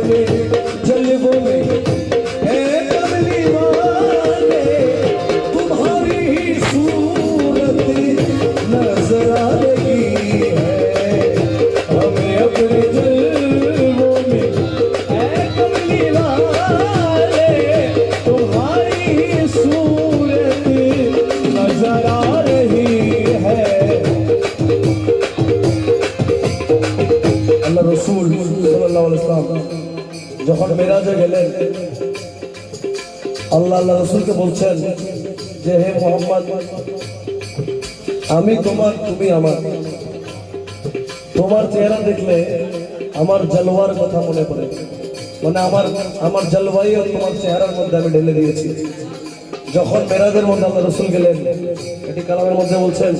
अपने जलवों में है कमली वाले तुम्हारी ही सूरत नजर आ रही है हमें अपने जलवों में है कमली वाले तुम्हारी ही सूरत नजर आ रही है। আল্লাহ রাসূল সাল্লাল্লাহু আলাইহি ওয়াসাল্লাম যখন মেরাজে গেলেন আল্লাহ রাসূলকে বলছেন যে হে মুহাম্মদ আমি তোমার তুমি আমার তোমার চেহারা দেখলে আমার জলওয়ার কথা মনে পড়ে মানে আমার জলওয়াই আর তোমার চেহারার মধ্যে আমি ঢেলে দিয়েছি। যখন মেরাজের মধ্যে আল্লাহ রাসূল গেলেন এটি কালামের মধ্যে বলছেন